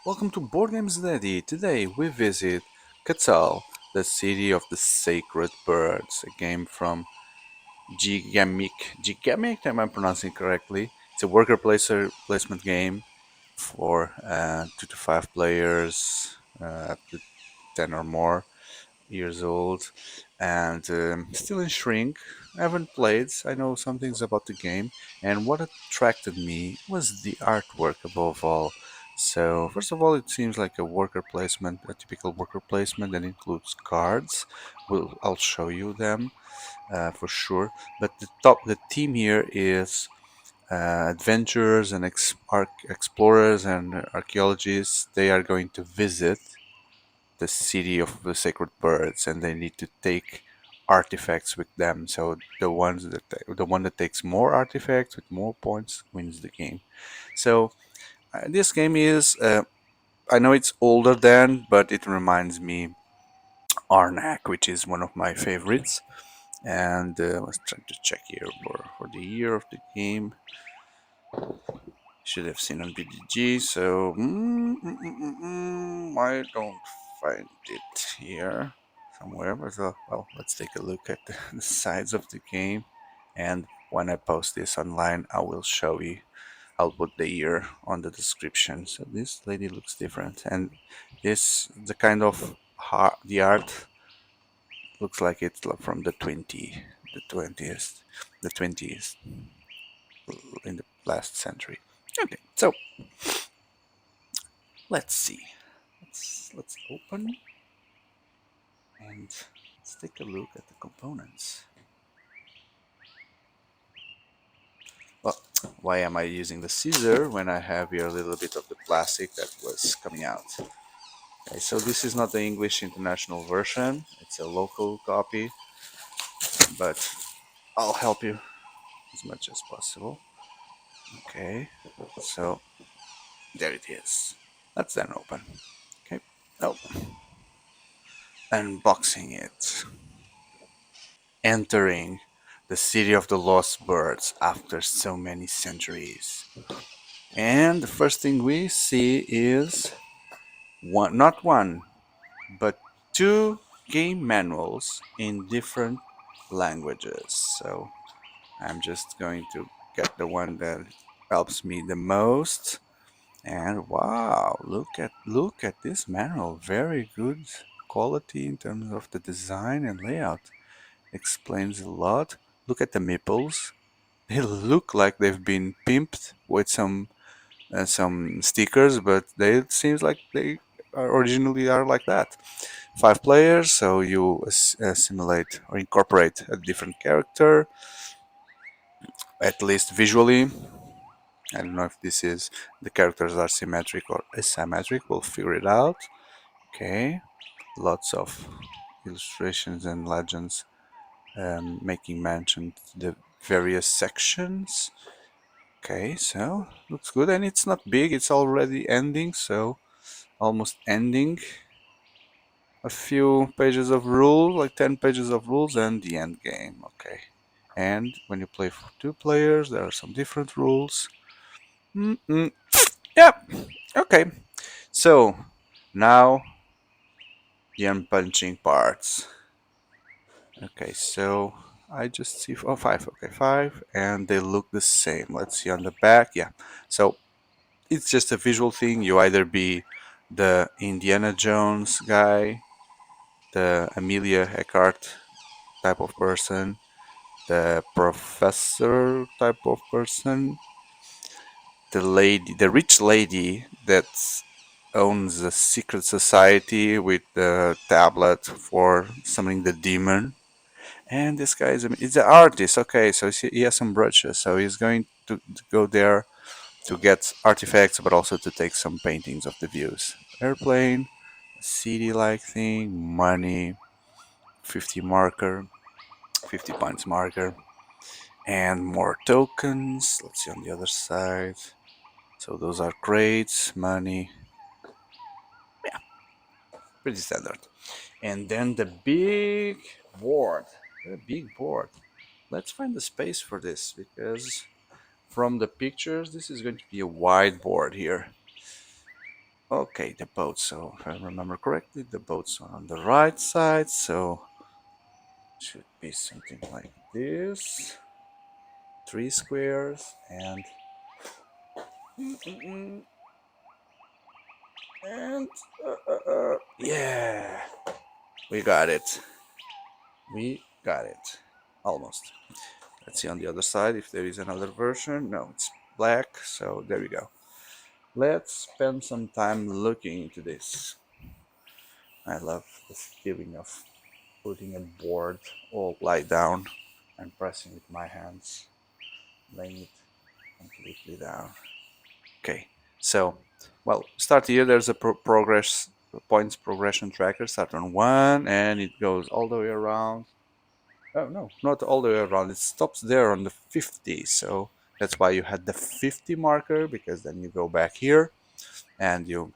Welcome to Board Games Daddy. Today we visit Quetzal, the city of the sacred birds, a game from Gigamic. Gigamic, am I pronouncing correctly? It's a worker placement game for 2 to 5 players, up to 10 or more years old, and still in shrink. I haven't played, I know some things about the game, and what attracted me was the artwork above all. So, first of all, it seems like a worker placement, a typical worker placement that includes cards. I'll show you them for sure. But the theme here is adventurers and explorers and archaeologists. They are going to visit the city of the sacred birds, and they need to take artifacts with them. So the one that takes more artifacts with more points wins the game. So this game is I know it's older than, but it reminds me Arnak, which is one of my favorites. And let's try to check here for the year of the game. Should have seen on BDG. So I don't find it here somewhere. But well, let's take a look at the sides of the game, and when I post this online, I will show you. I'll put the year on the description. So this lady looks different, and this the kind of the art looks like it's from the 20th, the 20th in the last century. Okay, so let's see. Let's open and let's take a look at the components. Well, why am I using the scissor when I have here a little bit of the plastic that was coming out? Okay, so this is not the English international version, it's a local copy, but I'll help you as much as possible. Okay, so there it is. Let's then open. Okay, oh, unboxing it. Entering the city of the lost birds after so many centuries. And the first thing we see is not one, but two game manuals in different languages. So I'm just going to get the one that helps me the most. And wow, look at this manual. Very good quality in terms of the design and layout. Explains a lot. Look at the meeples. They look like they've been pimped with some stickers, but they it seems like they originally are like that. 5 players, so you assimilate or incorporate a different character, at least visually. I don't know if this is the characters are symmetric or asymmetric. We'll figure it out. Okay, lots of illustrations and legends making mention to the various sections. Okay, so looks good, and it's not big. It's already ending, so almost ending. A few pages of rules, like 10 pages of rules, and the end game. Okay, and when you play for 2 players, there are some different rules. Mm-mm. Yep. Okay. So now the unpunching parts. Okay, so I just see five. Okay, five, and they look the same. Let's see on the back. Yeah. So it's just a visual thing. You either be the Indiana Jones guy, the Amelia Earhart type of person, the professor type of person, the rich lady that owns a secret society with the tablet for summoning the demon. And this guy is an artist. Okay, so he has some brushes, so he's going to go there to get artifacts, but also to take some paintings of the views. Airplane, city-like thing, money, 50 marker, 50 points marker, and more tokens. Let's see on the other side. So those are crates, money, yeah, pretty standard. And then the big board, the big board. Let's find the space for this because from the pictures, this is going to be a wide board here. Okay, the boats. So if I remember correctly, the boats are on the right side. So should be something like this. Three squares and and yeah, we got it. We got it. Almost. Let's see on the other side if there is another version. No, it's black. So there we go. Let's spend some time looking into this. I love the feeling of putting a board all lie down and pressing with my hands, laying it completely down. Okay, so well, start here. There's a progress points progression tracker. Start on one, and it goes all the way around. Oh no, not all the way around. It stops there on the 50. So that's why you had the 50 marker, because then you go back here and you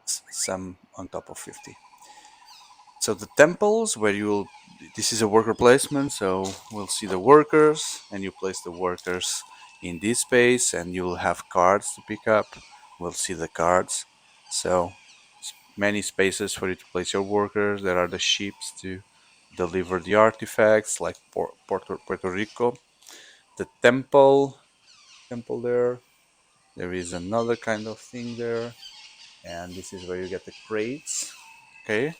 sum on top of 50. So the temples where you'll, this is a worker placement, so we'll see the workers and you place the workers in this space and you'll have cards to pick up. We'll see the cards. So many spaces for you to place your workers. There are the ships to deliver the artifacts like Puerto Rico. The temple there. There is another kind of thing there. And this is where you get the crates. Okay.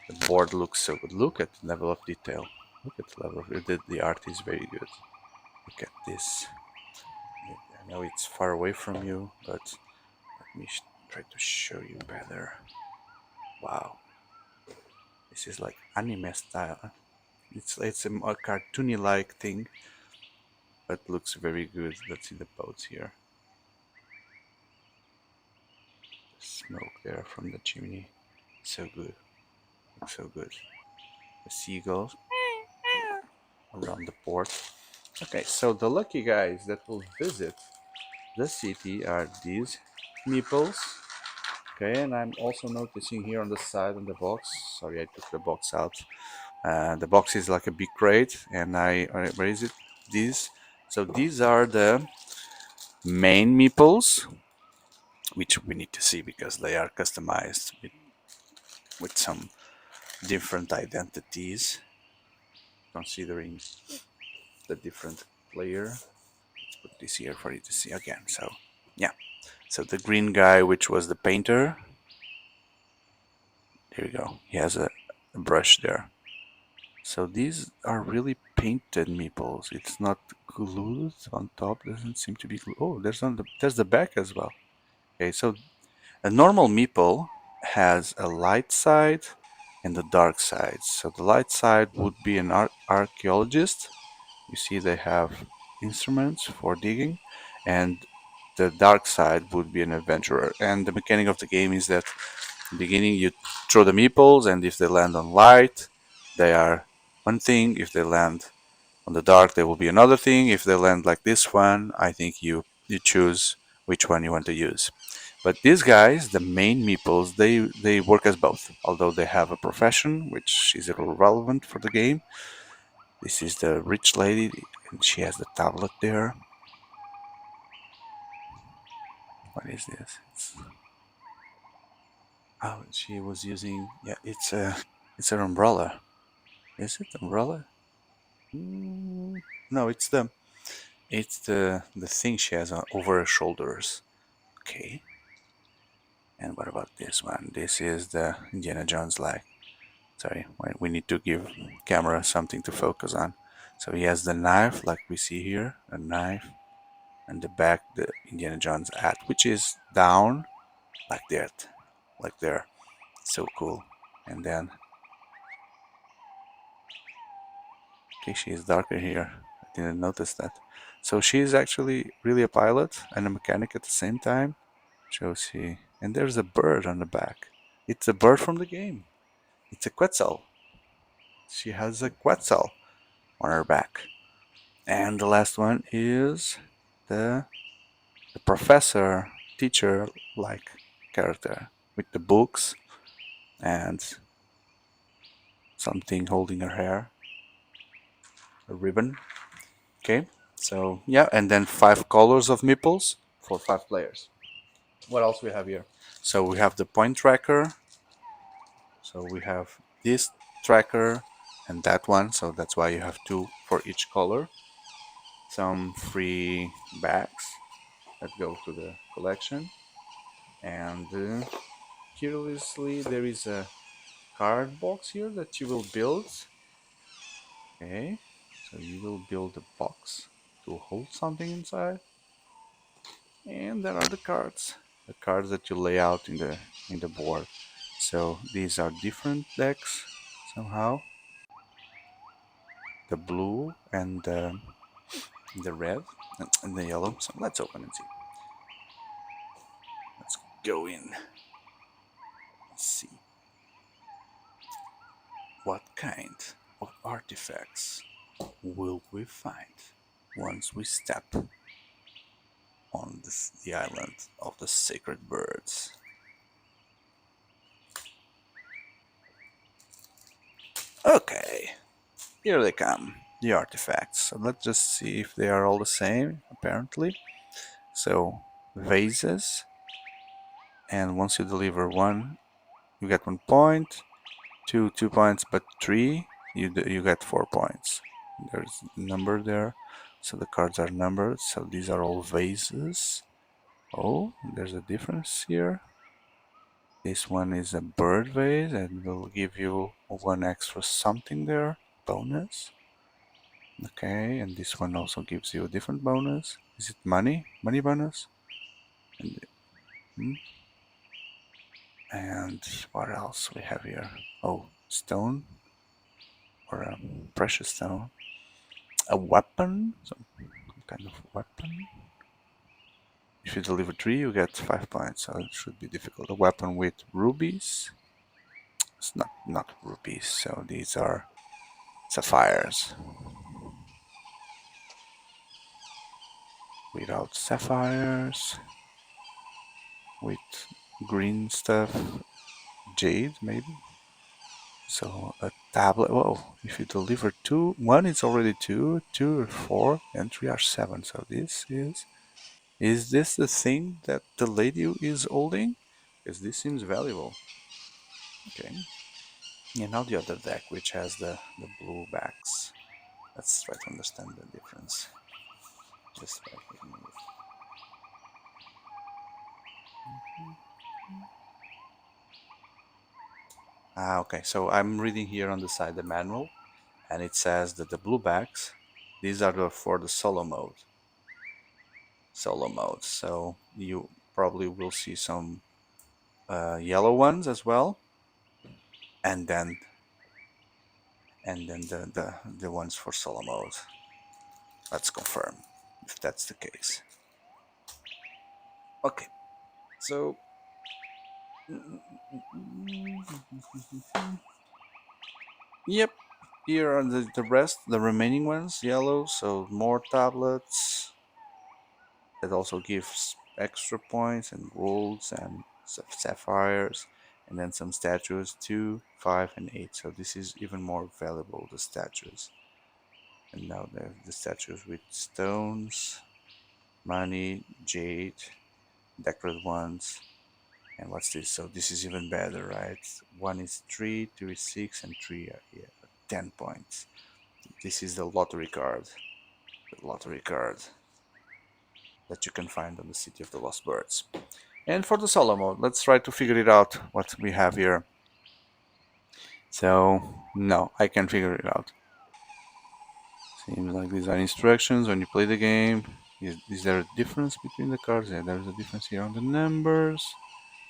The board looks so good. Look at the level of detail. Look at the level of the art is very good. Look at this. I know it's far away from you, but let me try to show you better. Wow, this is like anime style. It's a cartoony like thing, but looks very good. Let's see the boats here. The smoke there from the chimney, so good. Looks so good. The seagulls around the port. Okay, so the lucky guys that will visit the city are these meeples. Okay, and I'm also noticing here on the side on the box. Sorry, I took the box out. The box is like a big crate, and where is it? These. So these are the main meeples, which we need to see because they are customized with some different identities, considering the different player. Let's put this here for you to see again. So yeah. So the green guy, which was the painter, here we go. He has a brush there. So these are really painted meeples. It's not glued on top. Doesn't seem to be glued. Oh, there's the back as well. Okay, so a normal meeple has a light side and a dark side. So the light side would be an archaeologist. You see they have instruments for digging, and the dark side would be an adventurer. And the mechanic of the game is that in the beginning you throw the meeples, and if they land on light, they are one thing. If they land on the dark, they will be another thing. If they land like this one, I think you choose which one you want to use. But these guys, the main meeples, they work as both. Although they have a profession, which is irrelevant for the game. This is the rich lady, and she has the tablet there. What is this? Oh, she was using. Yeah, it's an umbrella. Is it umbrella? No, it's the thing she has over her shoulders. Okay. And what about this one? This is the Indiana Jones like. Sorry, we need to give camera something to focus on. So he has the knife, like we see here, a knife, and the back, the Indiana Jones hat, which is down, like that, like there. So cool. And then, okay, she is darker here. I didn't notice that. So she is actually really a pilot and a mechanic at the same time. Shows he, and there's a bird on the back. It's a bird from the game. It's a Quetzal. She has a Quetzal on her back. And the last one is the the professor, teacher like character with the books and something holding her hair, a ribbon. Okay, so yeah, and then 5 colors of meeples for 5 players. What else we have here? So we have the point tracker. So we have this tracker and that one. So that's why you have two for each color. Some free bags that go to the collection. And curiously, there is a card box here that you will build. Okay, so you will build a box to hold something inside. And there are the cards that you lay out in the board. So these are different decks somehow. The blue and the red and the yellow. So let's open and see. Let's go in. Let's see what kind of artifacts will we find once we step on the island of the sacred birds. Okay, here they come, the artifacts. So let's just see if they are all the same, apparently. So, vases, and once you deliver one, you get 1 point, two 2 points, but three, you get 4 points. There's a number there, so the cards are numbered, so these are all vases. Oh, there's a difference here. This one is a bird vase and will give you one extra something there, bonus. Okay, and this one also gives you a different bonus. Is it money? Money bonus? And, hmm, and what else we have here? Oh, stone or a precious stone. A weapon, some kind of weapon. If you deliver three, you get 5 points, so it should be difficult. A weapon with rubies. It's not rubies, so these are sapphires. Without sapphires, with green stuff, jade maybe. So a tablet. Whoa! If you deliver two, one is already two, two are four, and three are seven. So this is. Is this the thing that the lady is holding? Because this seems valuable. Okay. And now the other deck, which has the blue backs. Let's try to understand the difference. Just by clicking it. Ah, okay. So I'm reading here on the side the manual, and it says that the blue backs, these are for the solo mode. Solo mode. So you probably will see some yellow ones as well, and then the ones for solo mode. Let's confirm if that's the case. Okay, so yep, here are the rest, the remaining ones, yellow. So more tablets. That also gives extra points and golds and sapphires, and then some statues 2, 5, and 8. So this is even more valuable, the statues. And now the statues with stones, money, jade, decorated ones. And what's this? So this is even better, right? 1 is 3, 2 is 6, and 3 are here. 10 points. This is the lottery card. The lottery card that you can find on the City of the Lost Birds. And for the solo mode, let's try to figure it out what we have here. So, no, I can't figure it out. Seems like these are instructions when you play the game. Is there a difference between the cards? Yeah, there's a difference here on the numbers,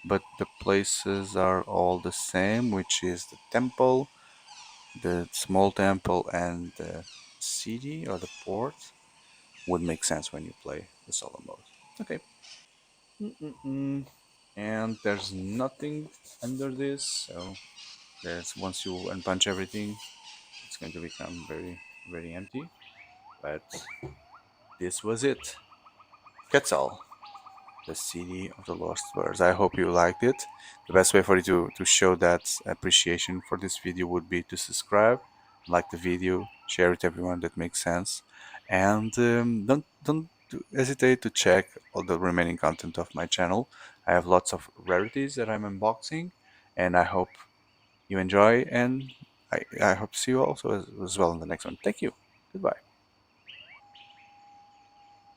but the places are all the same, which is the temple, the small temple, and the city or the port. Would make sense when you play the solo mode. Okay. And there's nothing under this, so there's once you unpunch everything, it's going to become very, very empty. But this was it. Quetzal, the City of the Lost Birds. I hope you liked it. The best way for you to show that appreciation for this video would be to subscribe, like the video, share it to everyone that makes sense, and don't hesitate to check all the remaining content of my channel. I have lots of rarities that I'm unboxing, and I hope you enjoy, and I hope to see you also as well in the next one. Thank you. Goodbye.